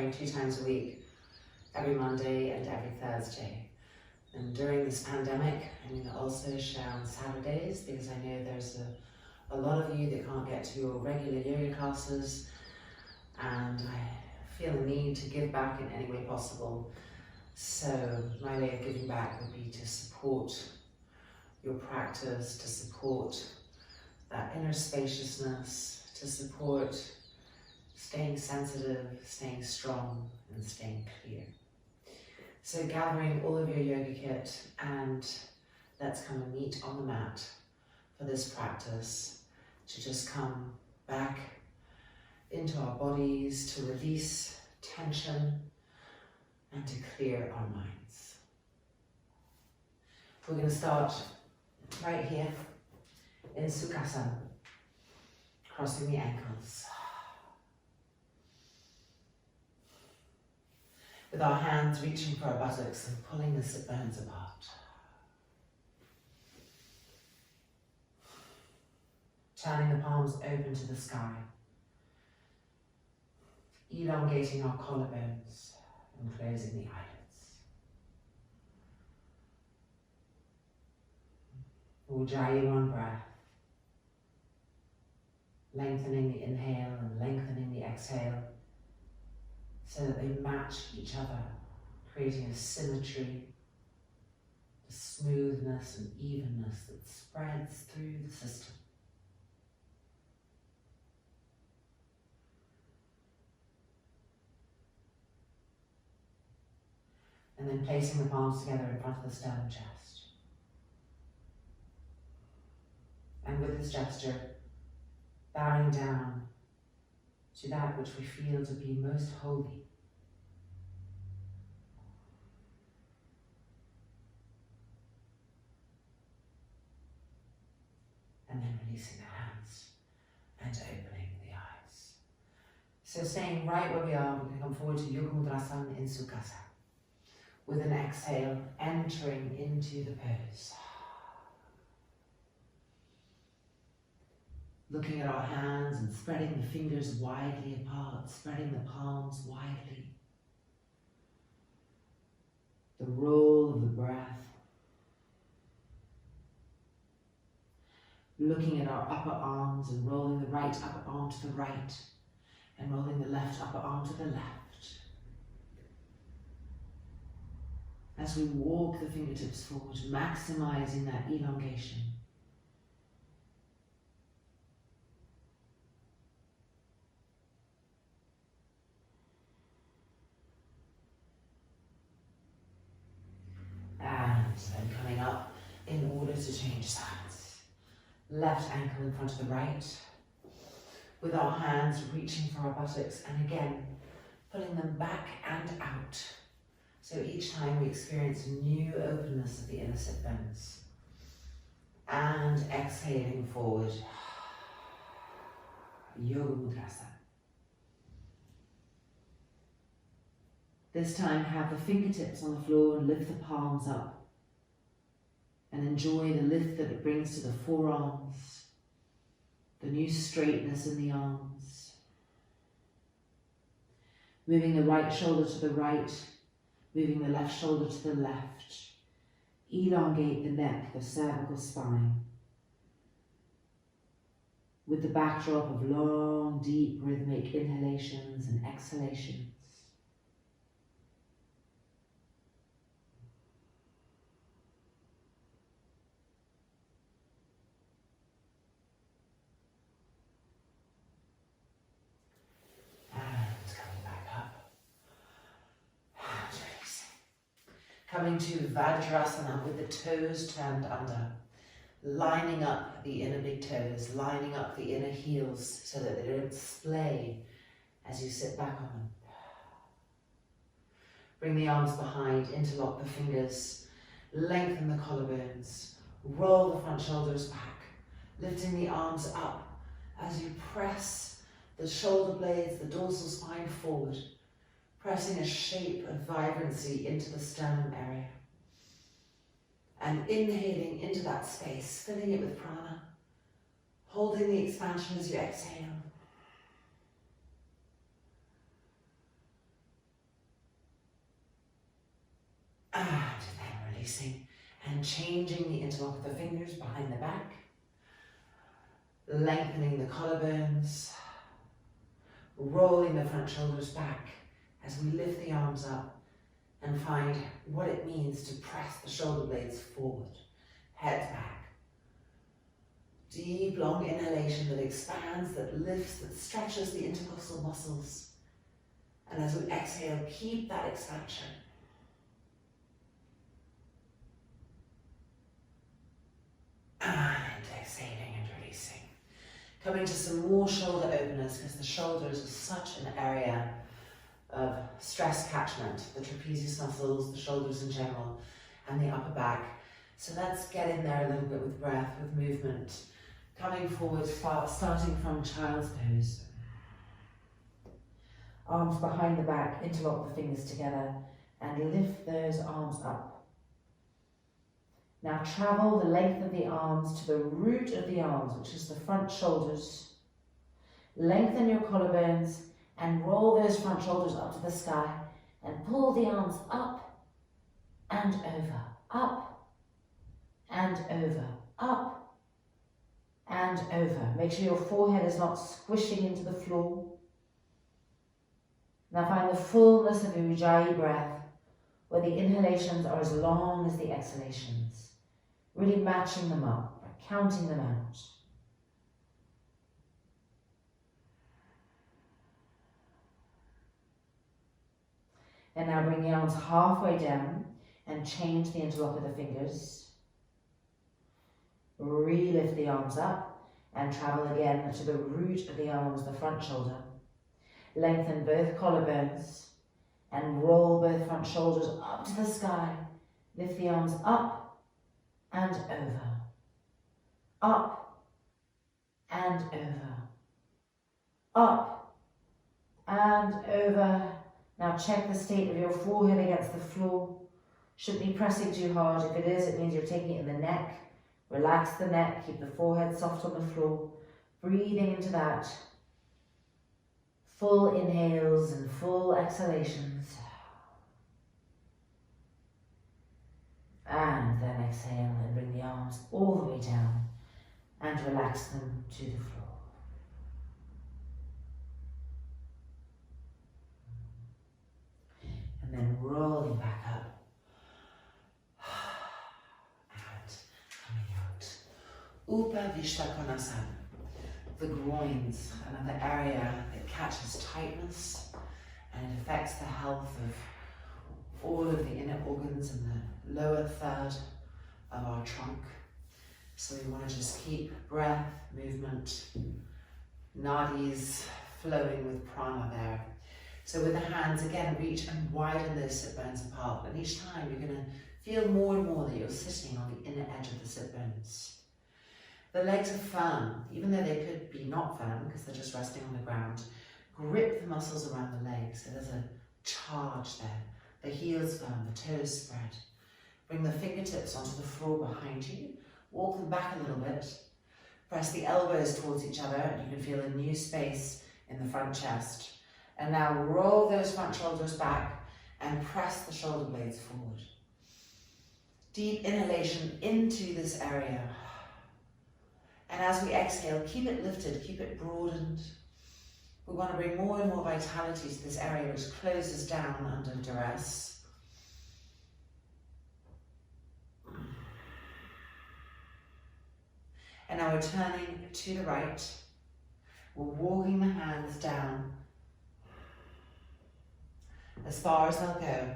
going 2 times a week, every Monday and every Thursday. And during this pandemic, I'm going to also share on Saturdays, because I know there's a lot of you that can't get to your regular yoga classes, and I feel a need to give back in any way possible. So my way of giving back would be to support your practice, to support that inner spaciousness, to support staying sensitive, staying strong, and staying clear. So gathering all of your yoga kit, and let's come and meet on the mat for this practice, to just come back into our bodies, to release tension and to clear our minds. We're going to start right here in Sukhasana, crossing the ankles, with our hands reaching for our buttocks and pulling the sit bones apart. Turning the palms open to the sky, elongating our collarbones and closing the eyelids. Ujjayi, one breath, lengthening the inhale and lengthening the exhale so that they match each other, creating a symmetry, a smoothness and evenness that spreads through the system. And then placing the palms together in front of the sternum chest. And with this gesture, bowing down to that which we feel to be most holy. And then releasing the hands and opening the eyes. So staying right where we are, we're going to come forward to Yoga Mudrasana in Sukhasana. With an exhale, entering into the pose. Looking at our hands and spreading the fingers widely apart, spreading the palms widely. The roll of the breath. Looking at our upper arms and rolling the right upper arm to the right and rolling the left upper arm to the left. As we walk the fingertips forward, maximizing that elongation. And then coming up in order to change sides. Left ankle in front of the right, with our hands reaching for our buttocks, and again, pulling them back and out. So each time we experience a new openness of the inner sit bones. And exhaling forward. Yoga Mudrasana. This time have the fingertips on the floor and lift the palms up. And enjoy the lift that it brings to the forearms. The new straightness in the arms. Moving the right shoulder to the right. Moving the left shoulder to the left. Elongate the neck, the cervical spine. With the backdrop of long, deep, rhythmic inhalations and exhalations. Coming to Vajrasana with the toes turned under, lining up the inner big toes, lining up the inner heels so that they don't splay as you sit back on them. Bring the arms behind, interlock the fingers, lengthen the collarbones, roll the front shoulders back, lifting the arms up as you press the shoulder blades, the dorsal spine forward, pressing a shape of vibrancy into the sternum area. And inhaling into that space, filling it with prana, holding the expansion as you exhale. releasing, and changing the interlock of the fingers behind the back, lengthening the collarbones, rolling the front shoulders back as we lift the arms up and find what it means to press the shoulder blades forward, head back. Deep, long inhalation that expands, that lifts, that stretches the intercostal muscles. And as we exhale, keep that expansion. And exhaling and releasing. Coming to some more shoulder openers, because the shoulders are such an area of stress catchment. The trapezius muscles, the shoulders in general, and the upper back. So let's get in there a little bit with breath, with movement. Coming forward, starting from child's pose. Arms behind the back, interlock the fingers together, and lift those arms up. Now travel the length of the arms to the root of the arms, which is the front shoulders. Lengthen your collarbones and roll those front shoulders up to the sky and pull the arms up and over, up and over, up and over. Make sure your forehead is not squishing into the floor. Now find the fullness of your Ujjayi breath, where the inhalations are as long as the exhalations, really matching them up, counting them out. And now bring the arms halfway down and change the interlock of the fingers. Relift the arms up and travel again to the root of the arms, the front shoulder. Lengthen both collarbones and roll both front shoulders up to the sky. Lift the arms up and over, up and over, up and over. Now check the state of your forehead against the floor. Shouldn't be pressing too hard. If it is, it means you're taking it in the neck. Relax the neck, keep the forehead soft on the floor. Breathing into that. Full inhales and full exhalations. And then exhale and bring the arms all the way down and relax them to the floor. And then rolling back up. Upavishta Konasana, the groins, another area that catches tightness and it affects the health of all of the inner organs in the lower third of our trunk. So we want to just keep breath, movement, nadis flowing with prana there. So with the hands, again, reach and widen those sit bones apart. And each time you're going to feel more and more that you're sitting on the inner edge of the sit bones. The legs are firm, even though they could be not firm because they're just resting on the ground. Grip the muscles around the legs, so there's a charge there. The heels firm, the toes spread. Bring the fingertips onto the floor behind you. Walk them back a little bit. Press the elbows towards each other and you can feel a new space in the front chest. And now roll those front shoulders back and press the shoulder blades forward. Deep inhalation into this area. And as we exhale, keep it lifted, keep it broadened. We want to bring more and more vitality to this area which closes down under duress. And now we're turning to the right. We're walking the hands down as far as they'll go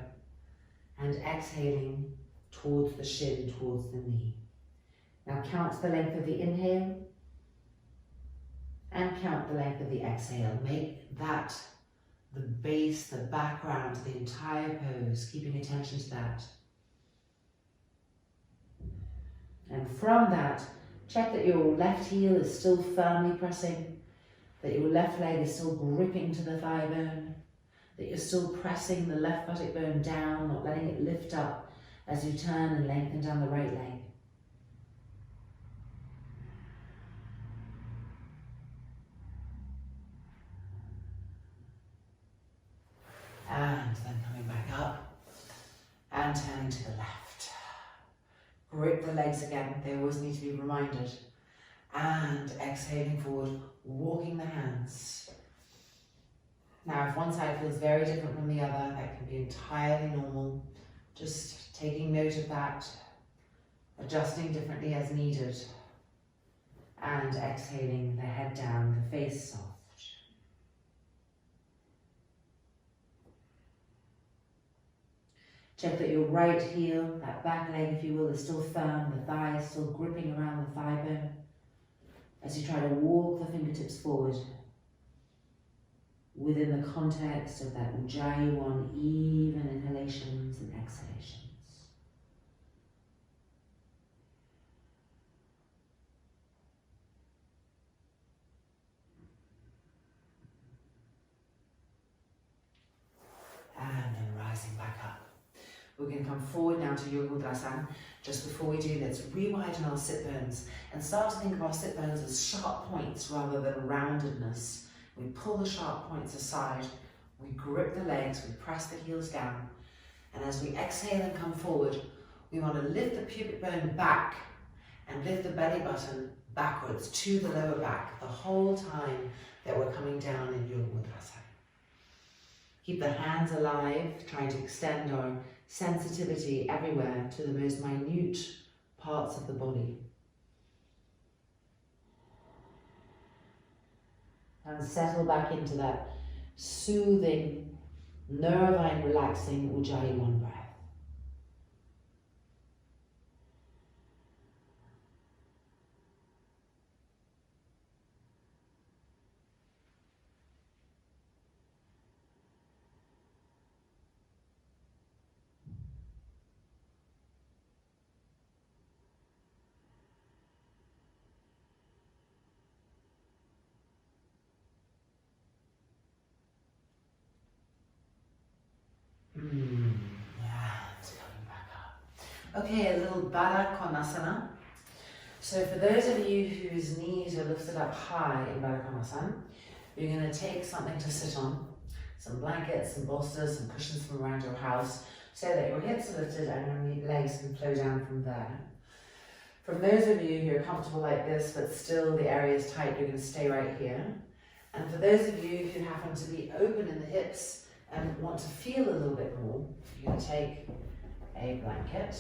and exhaling towards the shin, towards the knee. Now count the length of the inhale and count the length of the exhale. Make that the base, the background, the entire pose, keeping attention to that. And from that, check that your left heel is still firmly pressing, that your left leg is still gripping to the thigh bone, that you're still pressing the left buttock bone down, not letting it lift up as you turn and lengthen down the right leg. And then coming back up and turning to the left. grip the legs again, they always need to be reminded. And exhaling forward, walking the hands. Now if one side feels very different from the other, that can be entirely normal. Just taking note of that, adjusting differently as needed. And exhaling, the head down, the face soft. Check that your right heel, that back leg if you will, is still firm, the thigh is still gripping around the thigh bone. As you try to walk the fingertips forward within the context of that Ujjayi 1, even inhalations and exhalations. And then rising back up. We're going to come forward now to Yoga Mudra. Just before we do, let's re-widen our sit bones and start to think of our sit bones as sharp points rather than roundedness. We pull the sharp points aside, we grip the legs, we press the heels down, and as we exhale and come forward, we want to lift the pubic bone back and lift the belly button backwards to the lower back the whole time that we're coming down in Yoga Mudra. Keep the hands alive, trying to extend our sensitivity everywhere to the most minute parts of the body. And settle back into that soothing, nervine, relaxing Ujjayi 1 breath. And coming back up. Okay, a little Baddha Konasana. So for those of you whose knees are lifted up high in Baddha Konasana, you're going to take something to sit on, some blankets, some bolsters, some cushions from around your house, so that your hips are lifted and your legs can flow down from there. For those of you who are comfortable like this, but still the area is tight, you're going to stay right here. And for those of you who happen to be open in the hips, and want to feel a little bit more, you're going to take a blanket,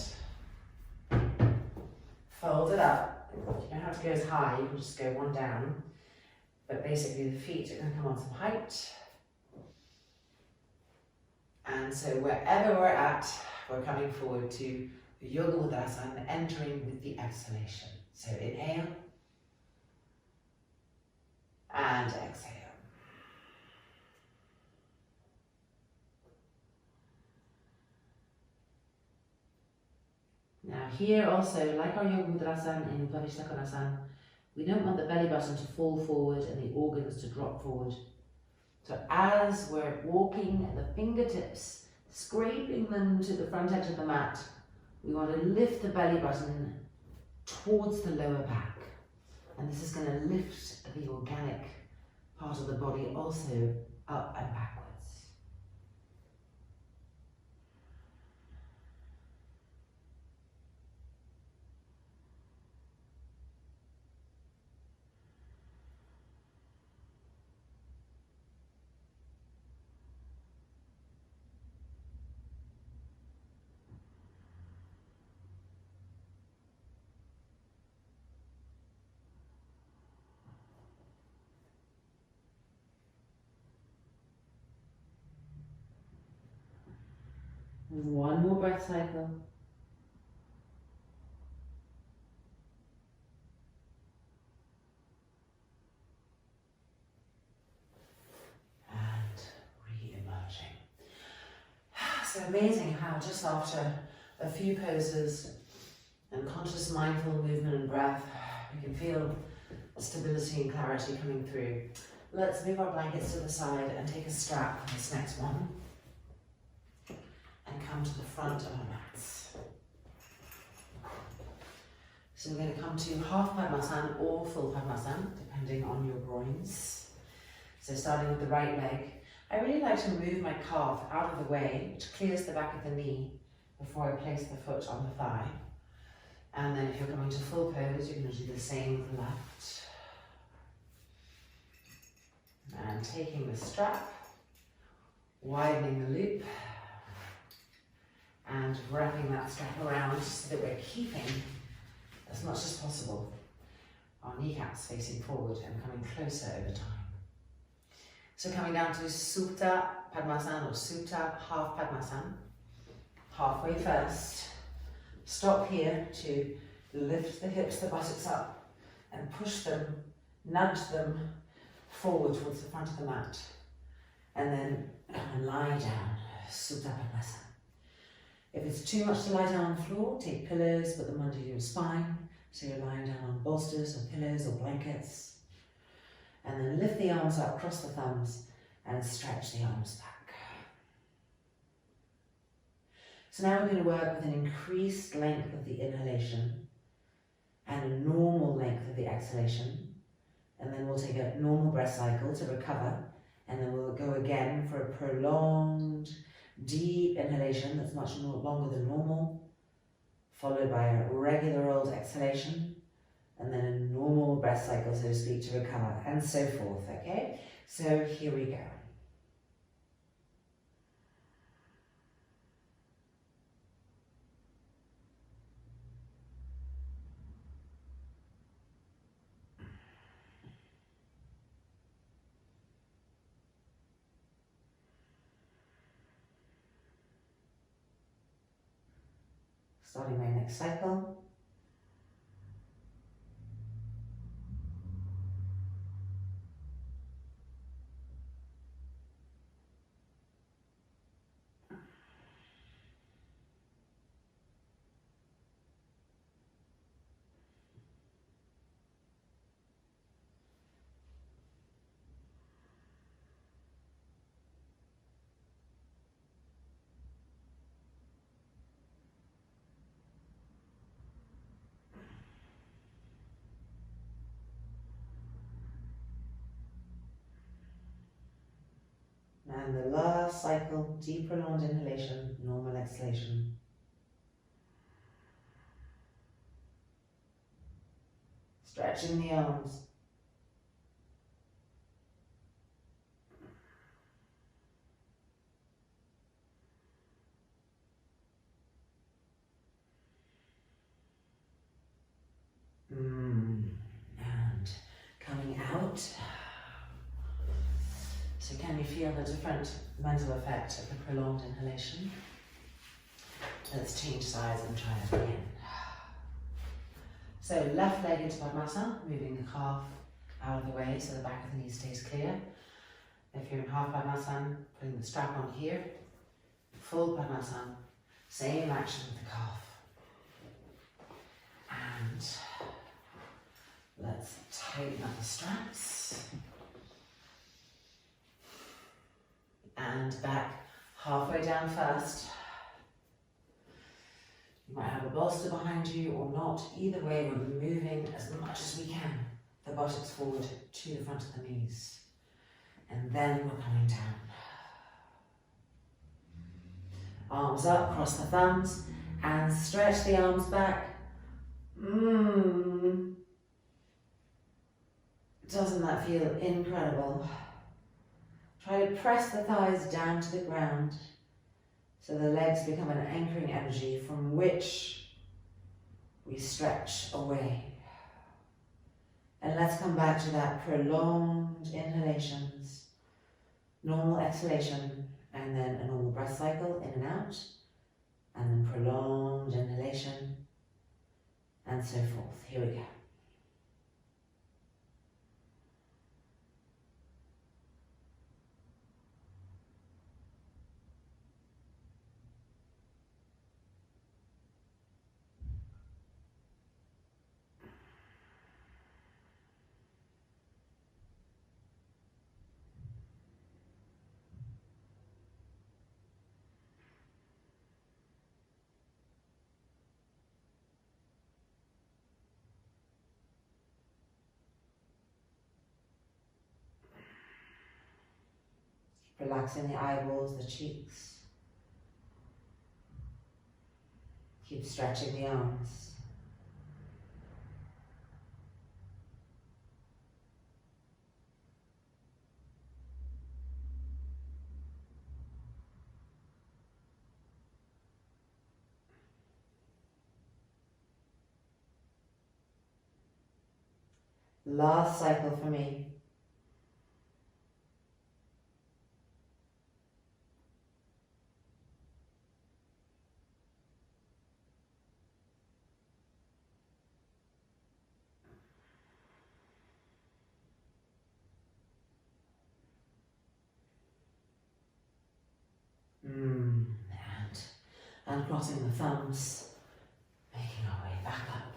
fold it up. You don't have to go as high, you can just go one down. But basically the feet are going to come on some height. And so wherever we're at, we're coming forward to Yoga Mudra and entering with the exhalation. So inhale and exhale. Now here also, like our Yoga Mudrasana in Upavishta Konasana, we don't want the belly button to fall forward and the organs to drop forward. So as we're walking, the fingertips, scraping them to the front edge of the mat, we want to lift the belly button towards the lower back. And this is going to lift the organic part of the body also up and backwards. One more breath cycle. And re-emerging. So amazing how just after a few poses and conscious mindful movement and breath, we can feel stability and clarity coming through. Let's move our blankets to the side and take a strap for this next one. And come to the front of our mats. So we're going to come to half Padmasana or full Padmasana, depending on your groins. So starting with the right leg, I really like to move my calf out of the way, which clears the back of the knee before I place the foot on the thigh. And then if you're coming to full pose, you're going to do the same with the left. And taking the strap, widening the loop, and wrapping that strap around so that we're keeping, as much as possible, our kneecaps facing forward and coming closer over time. So coming down to Supta Padmasana or Supta half Padmasana, halfway first. Stop here to lift the hips, the buttocks up, and push them, nudge them forward towards the front of the mat. And then lie down, Supta Padmasana. If it's too much to lie down on the floor, take pillows, put them under your spine. So you're lying down on bolsters or pillows or blankets. And then lift the arms up, cross the thumbs, and stretch the arms back. So now we're going to work with an increased length of the inhalation and a normal length of the exhalation. And then we'll take a normal breath cycle to recover. And then we'll go again for a prolonged, deep inhalation that's much longer than normal, followed by a regular old exhalation, and then a normal breath cycle, so to speak, to recover, and so forth, okay? So here we go. Starting my next cycle. And the last cycle, deep prolonged inhalation, normal exhalation. Stretching the arms. And coming out. So can you feel the different mental effect of the prolonged inhalation? Let's change sides and try it again. So left leg into Padmasana, moving the calf out of the way so the back of the knee stays clear. If you're in half Padmasana, putting the strap on here. Full Padmasana, same action with the calf. And let's tighten up the straps. And back halfway down first. You might have a bolster behind you or not. Either way, we're moving as much as we can. The buttocks forward to the front of the knees. And then we're coming down. Arms up, cross the thumbs, and stretch the arms back. Doesn't that feel incredible? Try to press the thighs down to the ground so the legs become an anchoring energy from which we stretch away. And let's come back to that prolonged inhalations, normal exhalation, and then a normal breath cycle in and out, and then prolonged inhalation, and so forth. Here we go. Relaxing the eyeballs, the cheeks. Keep stretching the arms. Last cycle for me. And uncrossing the thumbs, making our way back up.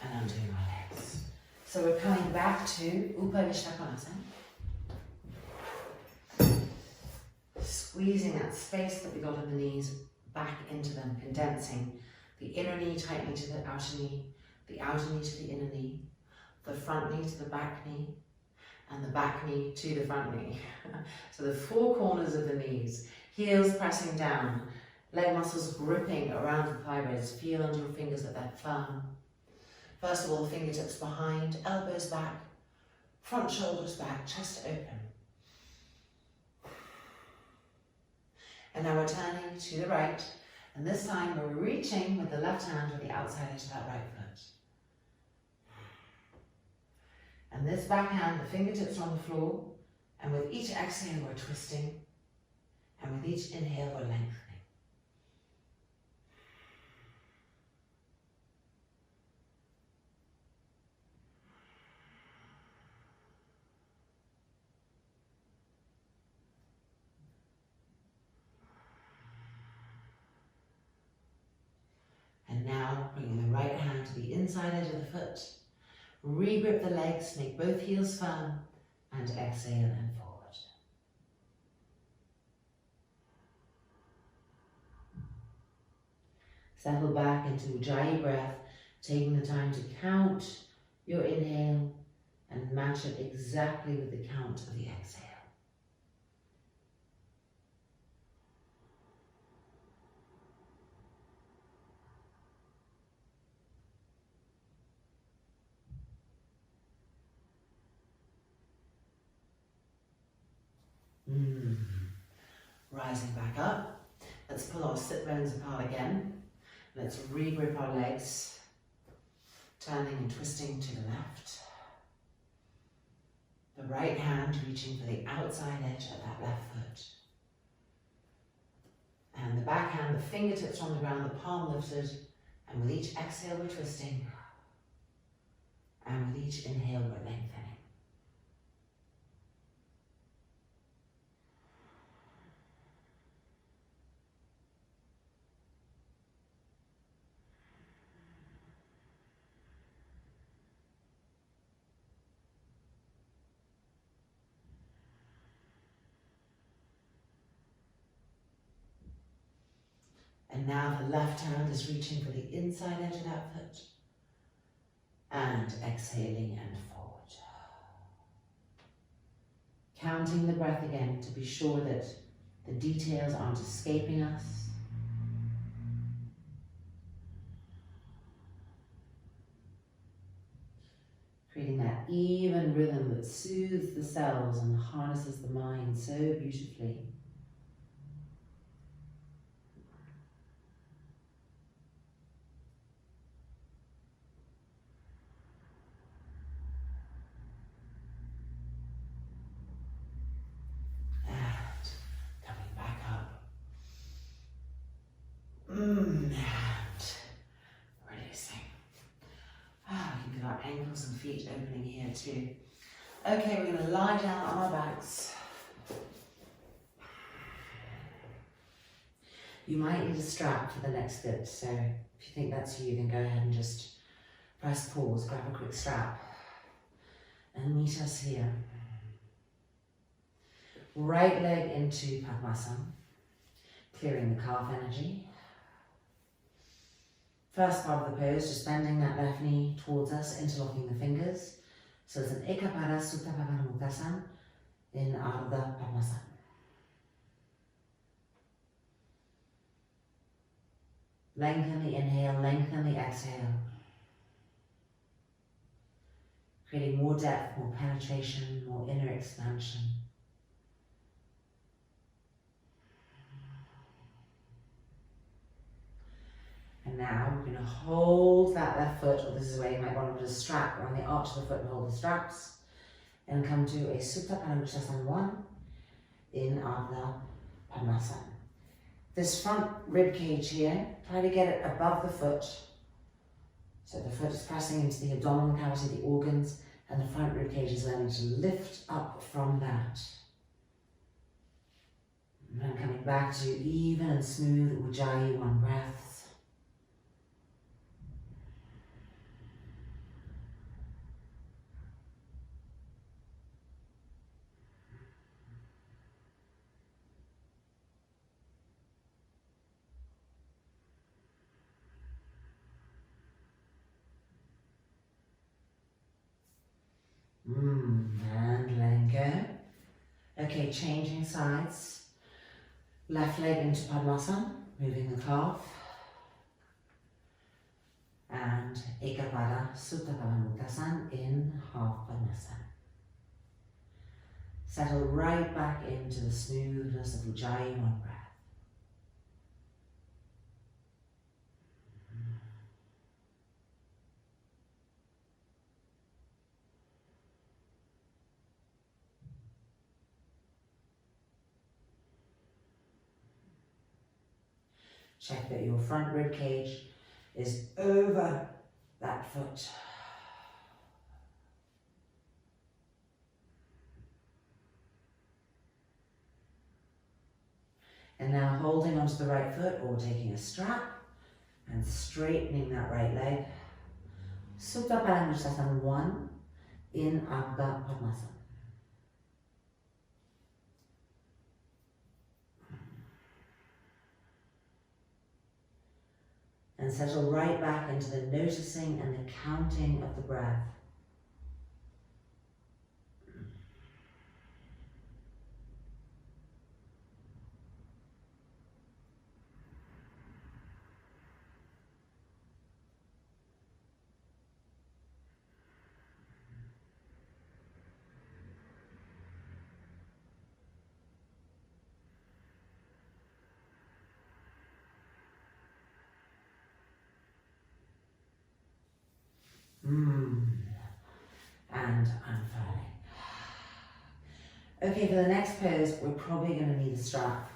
And undoing our legs. So we're coming back to Upavishta Konasana. Squeezing that space that we got in the knees back into them, condensing the inner knee tightly to the outer knee to the inner knee, the front knee to the back knee, and the back knee to the front knee. So the four corners of the knees, heels pressing down, leg muscles gripping around the thigh bones. Feel under your fingers that they're firm. First of all, fingertips behind, elbows back, front shoulders back, chest open. And now we're turning to the right, and this time we're reaching with the left hand to the outside edge of that right foot. And this back hand, the fingertips on the floor, and with each exhale we're twisting, and with each inhale we're lengthening. And now bringing the right hand to the inside edge of the foot, re-grip the legs, make both heels firm, and exhale and forward. Settle back into Ujjayi breath, taking the time to count your inhale and match it exactly with the count of the exhale. Rising back up, let's pull our sit bones apart again. Let's re-grip our legs, turning and twisting to the left. The right hand reaching for the outside edge of that left foot. And the back hand, the fingertips on the ground, the palm lifted, and with each exhale we're twisting, and with each inhale we're lengthening. And now the left hand is reaching for the inside edge of that foot, and exhaling and forward. Counting the breath again to be sure that the details aren't escaping us. Creating that even rhythm that soothes the cells and harnesses the mind so beautifully. And releasing. We can feel our ankles and feet opening here too. Okay, we're going to lie down on our backs. You might need a strap for the next bit, so if you think that's you, then go ahead and just press pause, grab a quick strap, and meet us here. Right leg into Padmasana, clearing the calf energy. First part of the pose, just bending that left knee towards us, interlocking the fingers. So it's an Ekapada Supta Pavanamuktasan in Ardha Padmasana. Lengthen the inhale, lengthen the exhale. Creating more depth, more penetration, more inner expansion. And now we're going to hold that left foot, or this is where you might want to put a strap around the arch of the foot and hold the straps, and come to a Supta Pada 1 in Ardha Padmasana. This front rib cage here, try to get it above the foot. So the foot is pressing into the abdominal cavity, the organs, and the front rib cage is learning to lift up from that. And then coming back to even and smooth Ujjayi 1 breath. And letting go. Okay, changing sides. Left leg into Padmasana, moving the calf. And Ekapada Supta Pada Muktasana in half Padmasana. Settle right back into the smoothness of Ujjayi 1 breath. Check that your front rib cage is over that foot. And now holding onto the right foot or taking a strap and straightening that right leg. Supta Pada Muktasana 1 in Ardha Padmasana. And settle right back into the noticing and the counting of the breath. And unfurling. Okay, for the next pose, we're probably going to need a strap.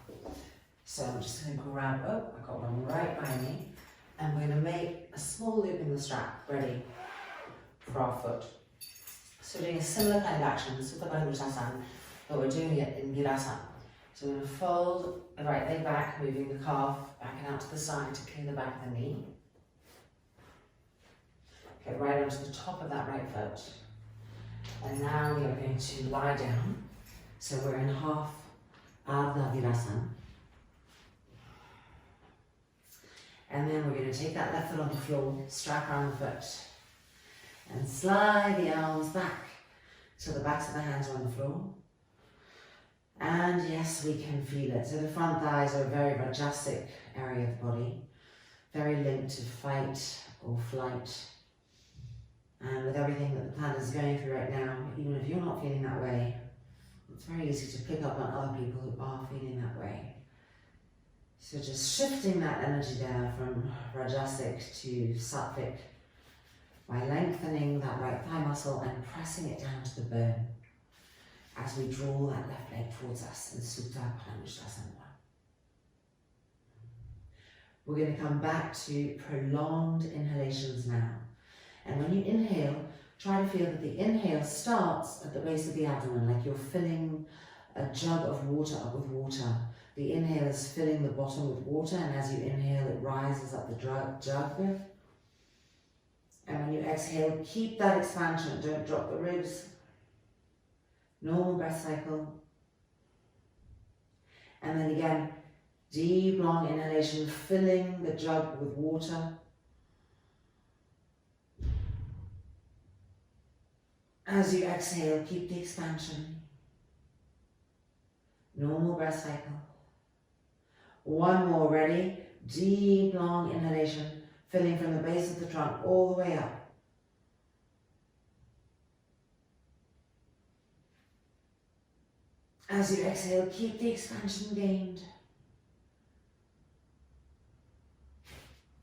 So I'm just going to grab, I got one right by me, and we're going to make a small loop in the strap, ready for our foot. So we're doing a similar kind of action, Supta Pada Muktasana, but we're doing it in Virasana. So we're going to fold the right leg back, moving the calf back and out to the side to clear the back of the knee. Get right onto the top of that right foot. And now we are going to lie down. So we're in half Ardha Virasana. And then we're going to take that left foot on the floor, strap around the foot, and slide the arms back so the backs of the hands are on the floor. And yes, we can feel it. So the front thighs are a very Rajasic area of the body, very linked to fight or flight. And with everything that the planet is going through right now, even if you're not feeling that way, it's very easy to pick up on other people who are feeling that way. So just shifting that energy there from Rajasic to Sattvic by lengthening that right thigh muscle and pressing it down to the bone as we draw that left leg towards us in Supta Pada Muktasana 1. We're going to come back to prolonged inhalations now. And when you inhale, try to feel that the inhale starts at the base of the abdomen, like you're filling a jug of water up with water. The inhale is filling the bottom with water, and as you inhale, it rises up the jug. And when you exhale, keep that expansion, don't drop the ribs. Normal breath cycle. And then again, deep, long inhalation, filling the jug with water. As you exhale, keep the expansion. Normal breath cycle. One more, ready? Deep, long inhalation, filling from the base of the trunk all the way up. As you exhale, keep the expansion gained.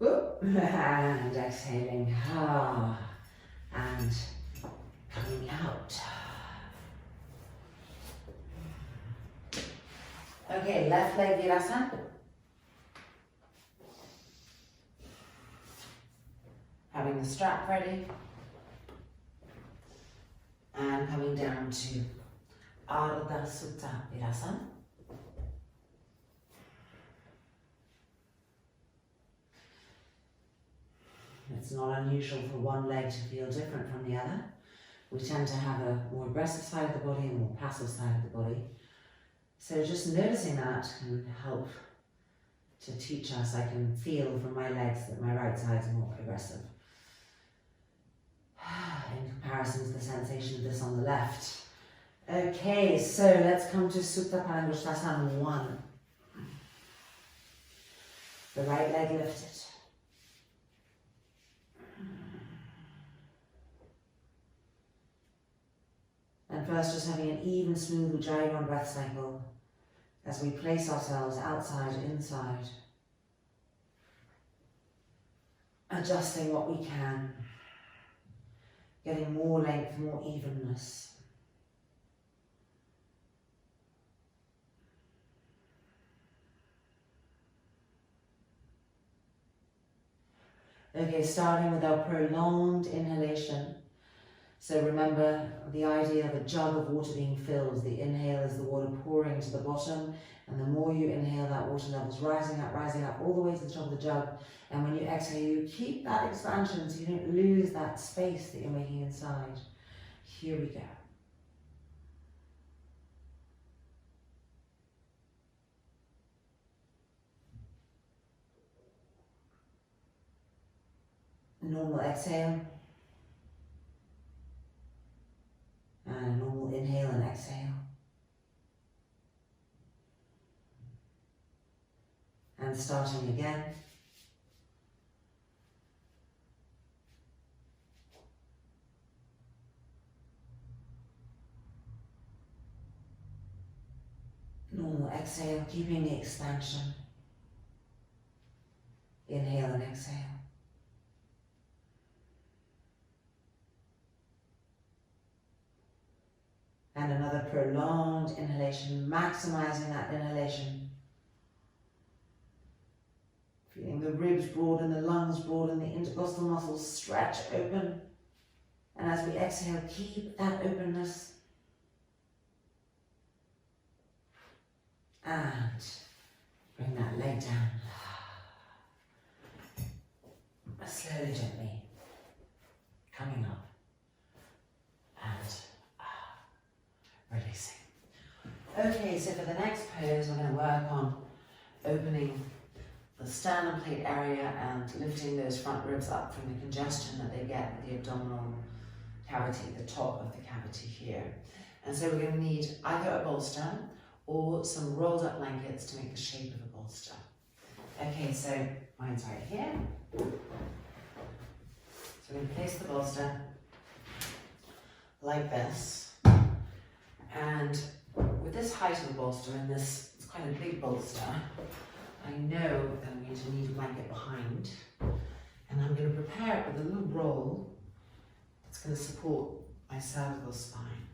And exhaling. And coming out. Okay, left leg virasana. Having the strap ready. And coming down to Ardha Supta Virasana. It's not unusual for one leg to feel different from the other. We tend to have a more aggressive side of the body and a more passive side of the body. So just noticing that can help to teach us. I can feel from my legs that my right side is more aggressive in comparison to the sensation of this on the left. Okay, so let's come to Supta Palangusthasana 1. The right leg lifted. And first just having an even, smooth Ujjayi breath cycle as we place ourselves outside, inside. Adjusting what we can. Getting more length, more evenness. Okay, starting with our prolonged inhalation. So remember the idea of a jug of water being filled. The inhale is the water pouring to the bottom, and the more you inhale, that water level's rising up all the way to the top of the jug. And when you exhale, you keep that expansion so you don't lose that space that you're making inside. Here we go. Normal exhale. And a normal inhale and exhale. And starting again. Normal exhale, keeping the expansion. Inhale and exhale. And another prolonged inhalation, maximizing that inhalation. Feeling the ribs broaden, the lungs broaden, the intercostal muscles stretch open. And as we exhale, keep that openness. And bring that leg down. Slowly, gently. Coming up. And releasing. Okay, so for the next pose, we're going to work on opening the sternum plate area and lifting those front ribs up from the congestion that they get with the abdominal cavity, the top of the cavity here. And so we're going to need either a bolster or some rolled up blankets to make the shape of a bolster. Okay, so mine's right here. So we're going to place the bolster like this. And with this height of the bolster and this, it's quite a big bolster, I know that I'm going to need a blanket behind. And I'm going to prepare it with a little roll that's going to support my cervical spine.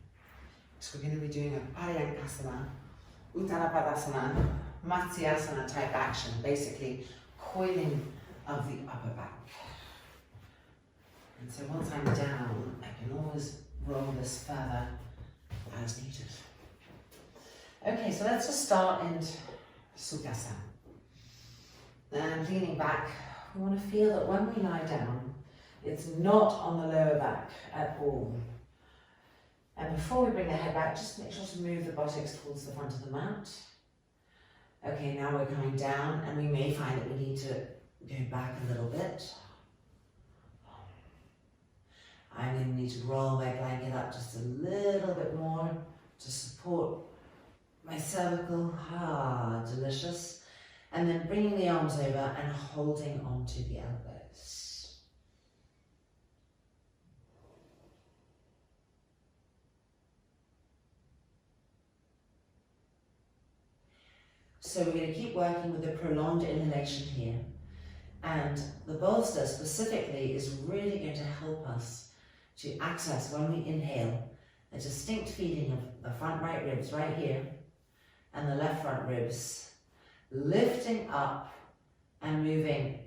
So we're going to be doing a Paryankasana, Uttanapadasana, Matsyasana type action, basically coiling of the upper back. And so once I'm down, I can always roll this further as needed. Okay, so let's just start in Sukhasana. And leaning back, we want to feel that when we lie down, it's not on the lower back at all. And before we bring the head back, just make sure to move the buttocks towards the front of the mat. Okay, now we're coming down, and we may find that we need to go back a little bit. I'm going to need to roll my blanket up just a little bit more to support my cervical. Delicious. And then bringing the arms over and holding onto the elbows. So we're going to keep working with the prolonged inhalation here. And the bolster specifically is really going to help us to access, when we inhale, a distinct feeling of the front right ribs right here and the left front ribs lifting up and moving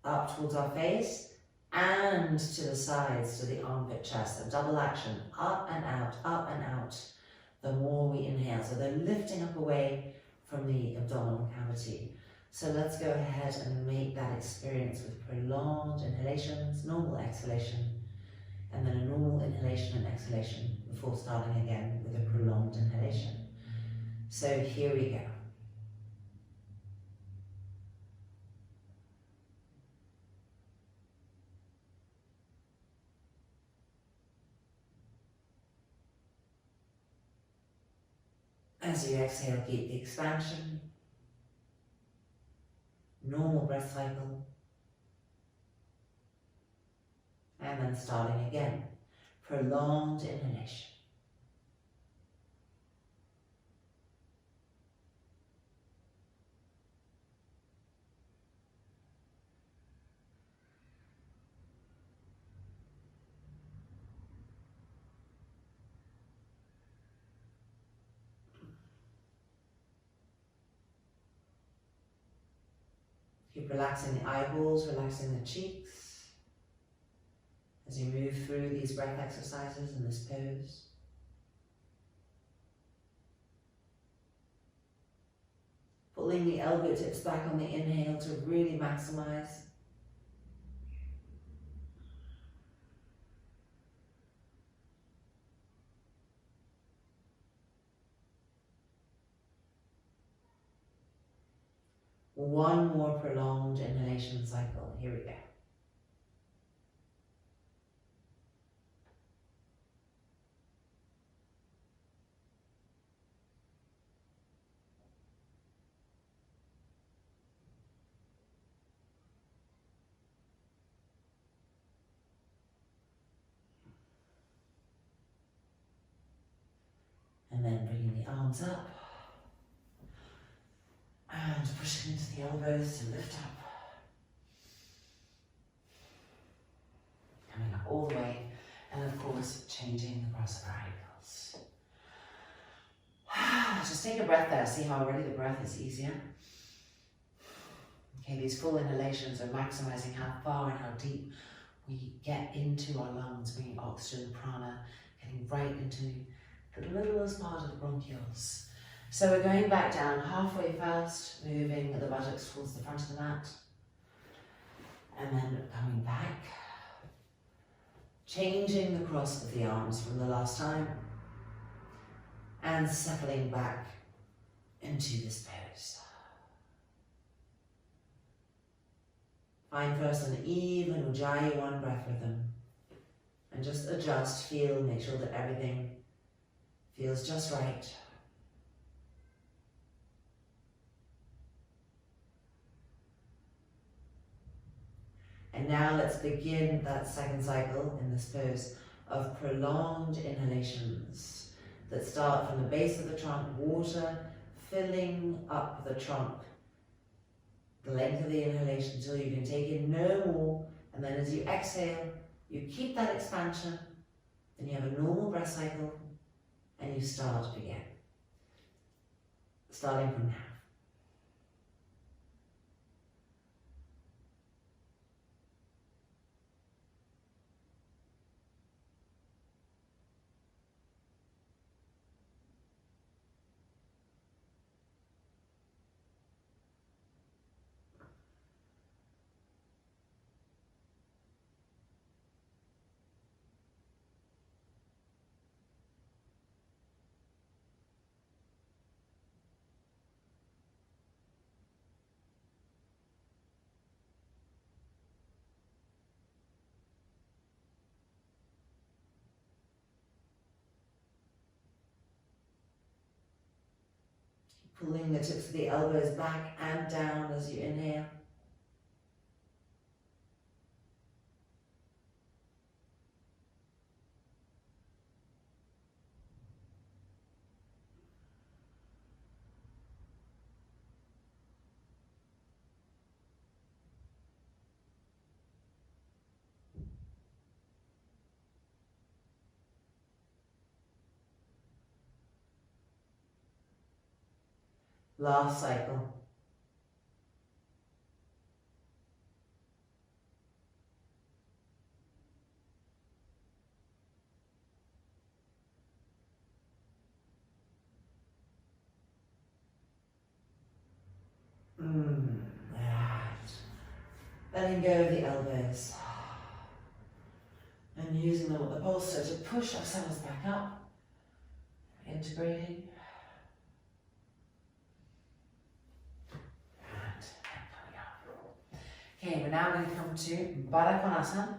up towards our face and to the sides, to the armpit chest. A double action, up and out, the more we inhale. So they're lifting up away from the abdominal cavity. So let's go ahead and make that experience with prolonged inhalations, normal exhalation, and then a normal inhalation and exhalation before starting again with a prolonged inhalation. So here we go. As you exhale, keep the expansion. Normal breath cycle. And then starting again. Prolonged inhalation. Keep relaxing the eyeballs, relaxing the cheeks as you move through these breath exercises in this pose. Pulling the elbow tips back on the inhale to really maximize. One more prolonged inhalation cycle. Here we go. And then bringing the arms up. And pushing into the elbows to lift up. Coming up all the way, and of course, changing the cross of our ankles. Just take a breath there, see how already the breath is easier. Okay, these full inhalations are maximizing how far and how deep we get into our lungs, bringing oxygen, prana, getting right into the littlest part of the bronchioles. So we're going back down halfway first, moving the buttocks towards the front of the mat. And then coming back, changing the cross of the arms from the last time, and settling back into this pose. Find first an even Ujjayi 1 breath rhythm, and just adjust, feel, make sure that everything feels just right. And now let's begin that second cycle in this pose of prolonged inhalations that start from the base of the trunk, water filling up the trunk, the length of the inhalation until you can take in no more, and then as you exhale, you keep that expansion, then you have a normal breath cycle, and you start again. Starting from now. Pulling the tips of the elbows back and down as you inhale. Last cycle. Right. Letting go of the elbows. And using them at the bolster to push ourselves back up. Integrating. And coming up. Okay, we're now going to come to Baddha Konasana.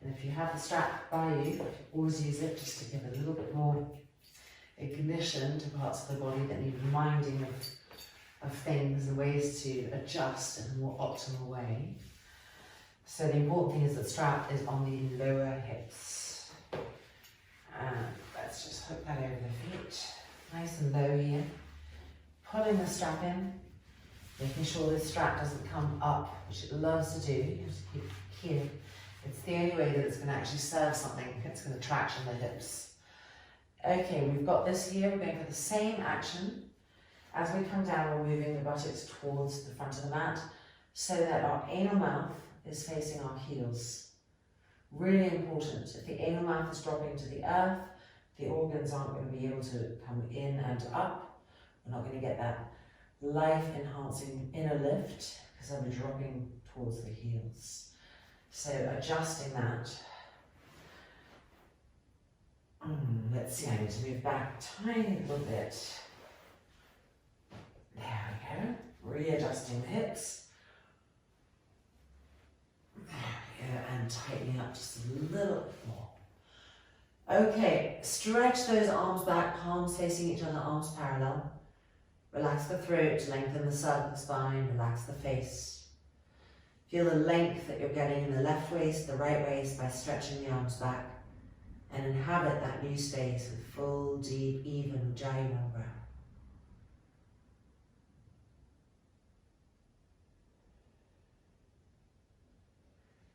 And if you have the strap by you, always use it just to give a little bit more ignition to parts of the body that need reminding of things and ways to adjust in a more optimal way. So the important thing is that the strap is on the lower hips. And let's just hook that over the feet. Nice and low here. Pulling the strap in, making sure this strap doesn't come up, which it loves to do. You have to keep it here. It's the only way that it's going to actually serve something. It's going to traction the hips. Okay, we've got this here. We're going for the same action. As we come down, we're moving the buttocks towards the front of the mat so that our anal mouth is facing our heels. Really important. If the anal mouth is dropping to the earth, the organs aren't going to be able to come in and up. We're not going to get that life-enhancing inner lift because I'm dropping towards the heels. So adjusting that. Let's see, I need to move back a tiny little bit. There we go. Readjusting the hips. There we go. And tightening up just a little bit more. Okay, stretch those arms back, palms facing each other, arms parallel. Relax the throat, lengthen the cervical spine, relax the face. Feel the length that you're getting in the left waist, the right waist by stretching the arms back. And inhabit that new space with full, deep, even Ujjayi breath.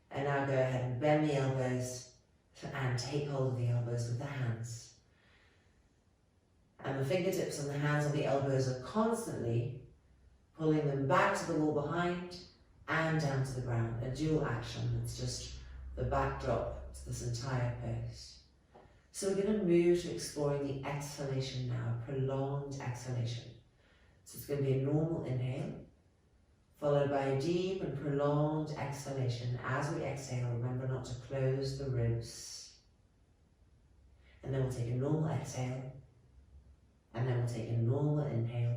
And now go ahead and bend the elbows and take hold of the elbows with the hands. And the fingertips and the hands on the elbows are constantly pulling them back to the wall behind and down to the ground. A dual action. It's just the backdrop to this entire pose. So we're going to move to exploring the exhalation now, a prolonged exhalation. So it's going to be a normal inhale, followed by a deep and prolonged exhalation. As we exhale, remember not to close the ribs. And then we'll take a normal exhale, and then we'll take a normal inhale,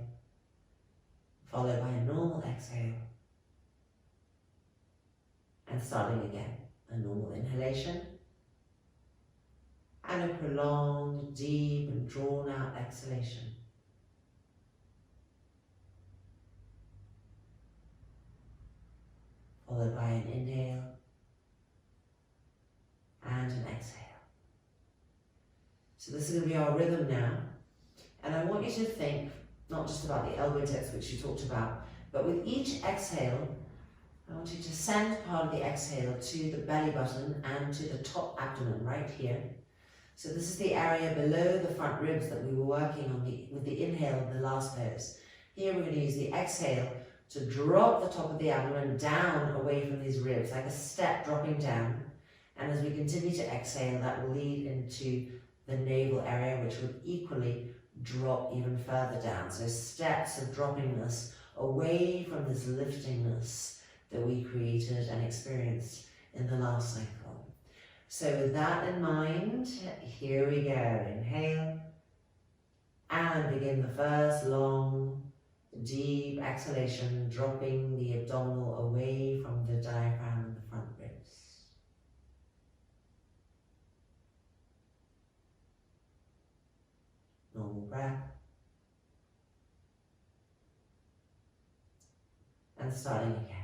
followed by a normal exhale, and starting again, a normal inhalation, and a prolonged, deep and drawn out exhalation. Followed by an inhale and an exhale. So this is going to be our rhythm now. And I want you to think not just about the elbow tips, which you talked about, but with each exhale, I want you to send part of the exhale to the belly button and to the top abdomen right here. So this is the area below the front ribs that we were working on with the inhale in the last pose. Here we're going to use the exhale to drop the top of the abdomen down away from these ribs, like a step dropping down. And as we continue to exhale, that will lead into the navel area, which would equally drop even further down. So steps of droppingness away from this liftingness that we created and experienced in the last cycle. So with that in mind, here we go. Inhale and begin the first long, deep exhalation, dropping the abdominal away from the diaphragm and the front ribs. Normal breath. And starting again.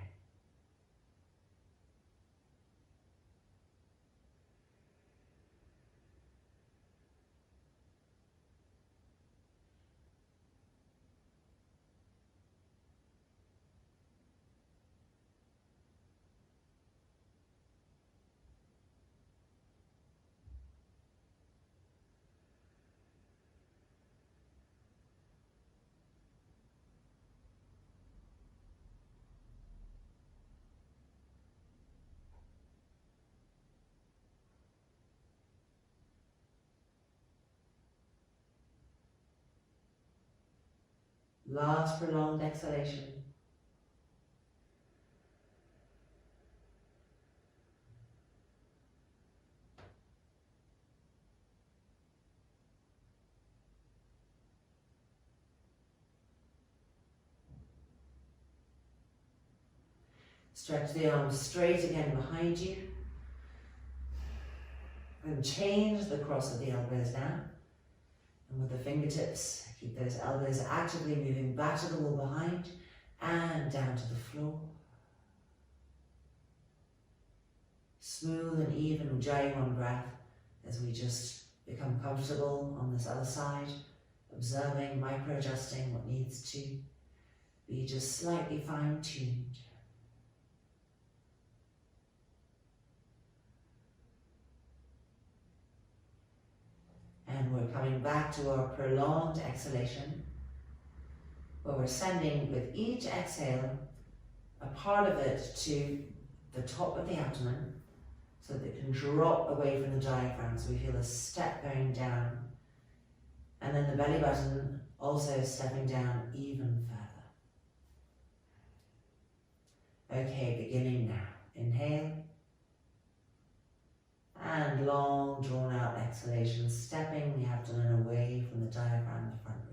Last prolonged exhalation. Stretch the arms straight again behind you. And change the cross of the elbows down. And with the fingertips, keep those elbows actively moving back to the wall behind and down to the floor. Smooth and even Ujjayi breath as we just become comfortable on this other side, observing, micro-adjusting what needs to be just slightly fine-tuned. And we're coming back to our prolonged exhalation, where we're sending with each exhale a part of it to the top of the abdomen so that it can drop away from the diaphragm, so we feel a step going down. And then the belly button also stepping down even further. Okay, beginning now. Inhale. And long drawn out exhalation, stepping the abdomen away from the diaphragm, the front ribs.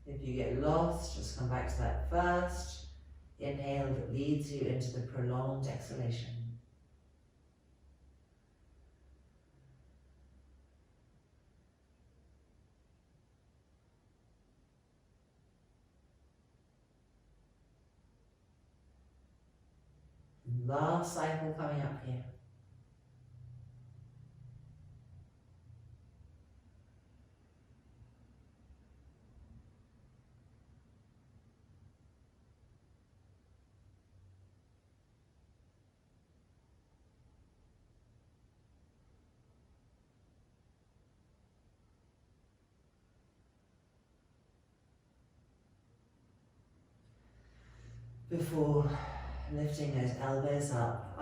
If you get lost, just come back to that first inhale that leads you into the prolonged exhalation. Last cycle coming up here. Before lifting those elbows up,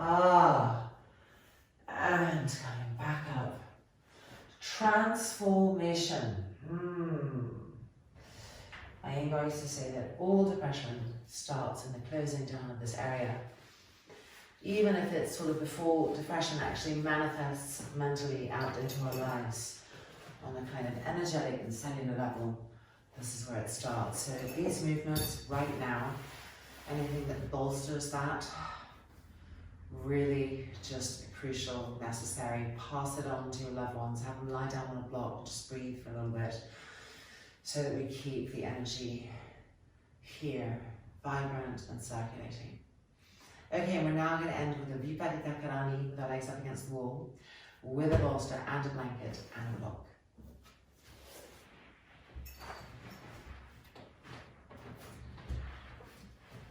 and coming back up. Transformation. My Iyengar used to say that all depression starts in the closing down of this area. Even if it's sort of before depression actually manifests mentally out into our lives on a kind of energetic and cellular level, this is where it starts. So these movements right now, anything that bolsters that, really just crucial, necessary. Pass it on to your loved ones, have them lie down on a block, just breathe for a little bit, so that we keep the energy here, vibrant and circulating. Okay, and we're now going to end with a Viparita Karani, with our legs up against the wall, with a bolster and a blanket and a block.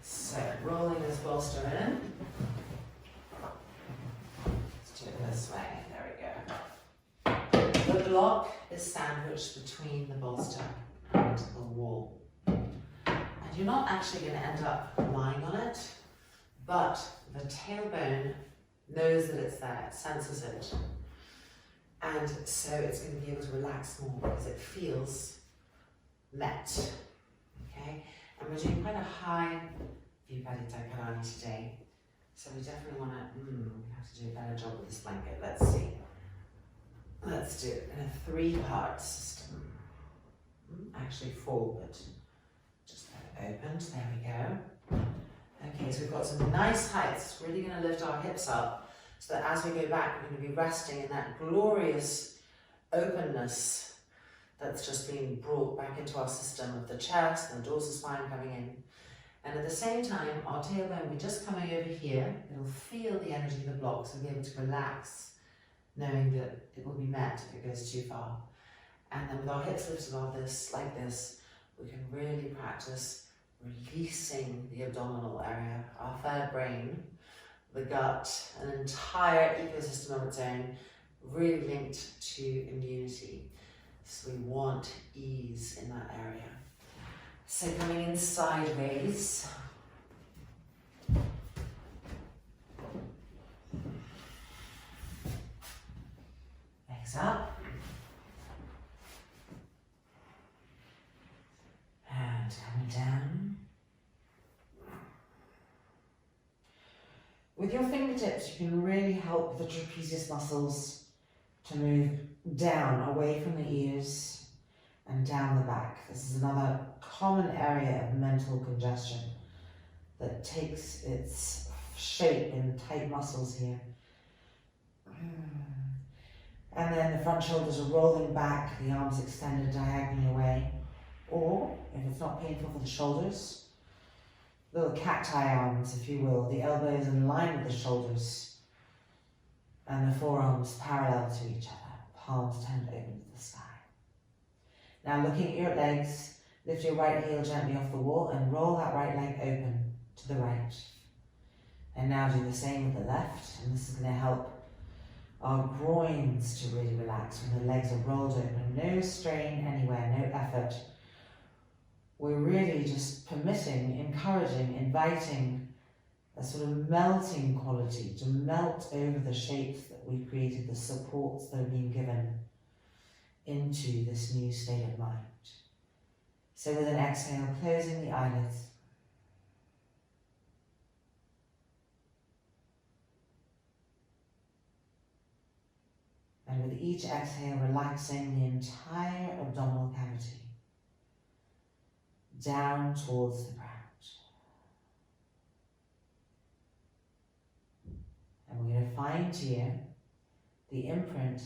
So, rolling this bolster in. Let's do it this way. There we go. The block is sandwiched between the bolster and the wall. And you're not actually going to end up lying on it, but the tailbone knows that it's there, it senses it. And so it's going to be able to relax more because it feels let. Okay? And we're doing quite a high Viparita Karani today. So we definitely want to, we have to do a better job with this blanket. Let's see. Let's do it in a 3-part system. Actually 4, but just let it open. There we go. Okay, so we've got some nice heights. It's really going to lift our hips up so that as we go back, we're going to be resting in that glorious openness that's just been brought back into our system of the chest and the dorsal spine coming in. And at the same time, our tailbone will be just coming over here. It'll feel the energy of the blocks and be able to relax, knowing that it will be met if it goes too far. And then with our hips lifted above this, like this, we can really practice releasing the abdominal area, our third brain, the gut, an entire ecosystem of its own, really linked to immunity. So we want ease in that area. So coming in sideways. Legs up. And coming down. With your fingertips, you can really help the trapezius muscles to move down, away from the ears and down the back. This is another common area of mental congestion that takes its shape in tight muscles here. And then the front shoulders are rolling back, the arms extended diagonally away. Or, if it's not painful for the shoulders, little cacti arms, if you will, the elbows in line with the shoulders and the forearms parallel to each other, palms turned open to the sky. Now looking at your legs, lift your right heel gently off the wall and roll that right leg open to the right. And now do the same with the left, and this is going to help our groins to really relax when the legs are rolled open. No strain anywhere, no effort. We're really just permitting, encouraging, inviting a sort of melting quality to melt over the shapes that we've created, the supports that have been given into this new state of mind. So with an exhale, closing the eyelids. And with each exhale, relaxing the entire abdominal cavity down towards the ground. And we're going to find here the imprint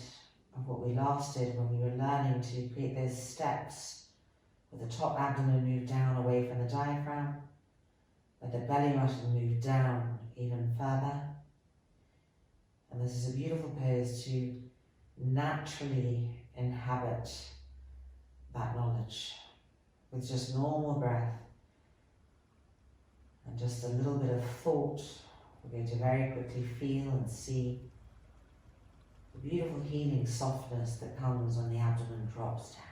of what we last did when we were learning to create those steps with the top abdomen moved down away from the diaphragm, with the belly button moved down even further. And this is a beautiful pose to naturally inhabit that knowledge with just normal breath and just a little bit of thought. We're going to very quickly feel and see the beautiful healing softness that comes when the abdomen drops down.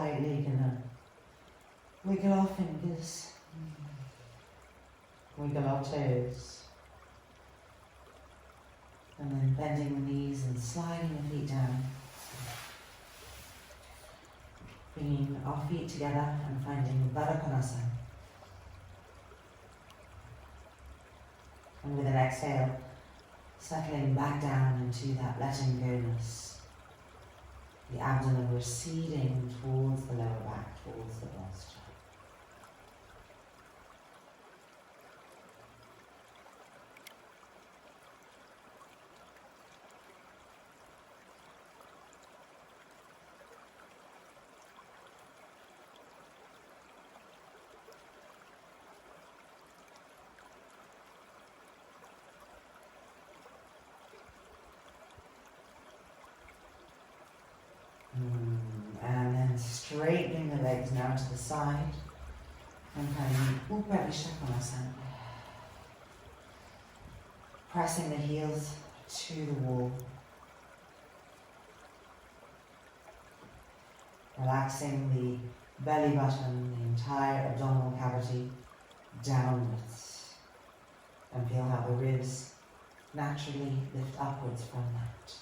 tightly, gonna wiggle our fingers, wiggle our toes, and then bending the knees and sliding the feet down. Bringing our feet together and finding Baddha Konasana. And with an exhale, settling back down into that letting go-ness. The abdomen receding towards the lower back, towards the posture. And then straightening the legs now to the side and finding Upavishtakonasana. Pressing the heels to the wall. Relaxing the belly button, the entire abdominal cavity downwards. And feel how the ribs naturally lift upwards from that.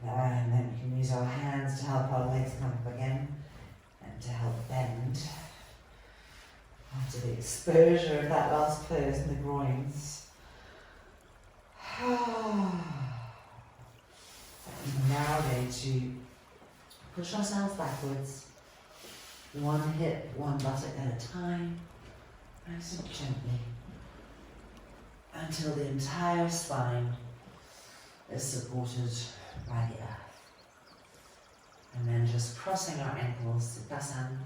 And then we can use our hands to help our legs come up again and to help bend after the exposure of that last close in the groins. Now going to push ourselves backwards, one hip, one buttock at a time, nice and gently, until the entire spine is supported by the earth. And then just crossing our ankles, Siddhasana,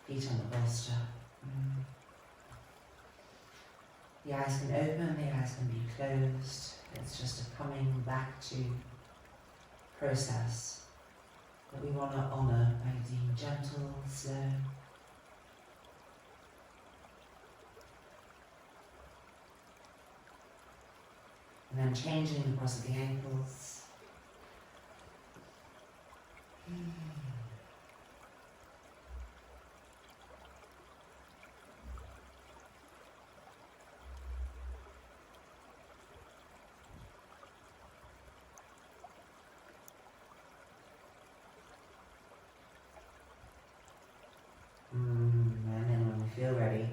feet on the bolster. The eyes can open, the eyes can be closed. It's just a coming back to process that we want to honour by being gentle, slow. And then changing the cross of the ankles. And then when we feel ready,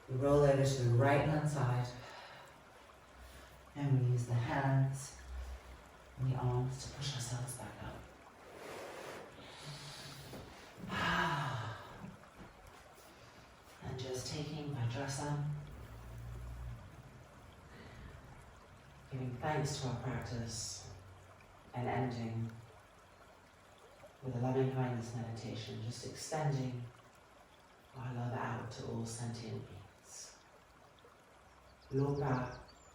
we roll over to the right hand side. And we use the hands and the arms to push ourselves back up. And just taking Vajrasana, giving thanks to our practice, and ending with a loving kindness meditation, just extending our love out to all sentient beings. Loka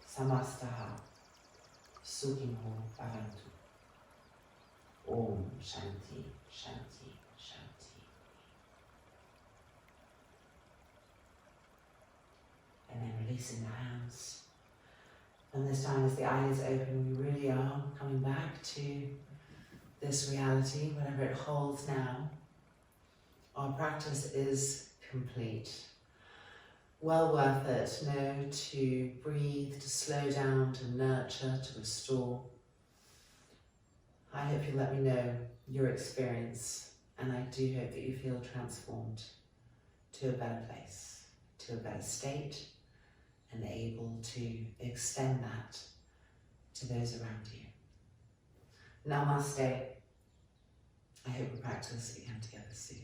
Samastaha Sukhinho Bhavantu. Om Shanti, Shanti, Shanti. And then releasing the hands. And this time as the eyes open, we really are coming back to this reality, whatever it holds now, our practice is complete. Well worth it, to breathe, to slow down, to nurture, to restore. I hope you'll let me know your experience, and I do hope that you feel transformed to a better place, to a better state, and able to extend that to those around you. Namaste. I hope we practice again together soon.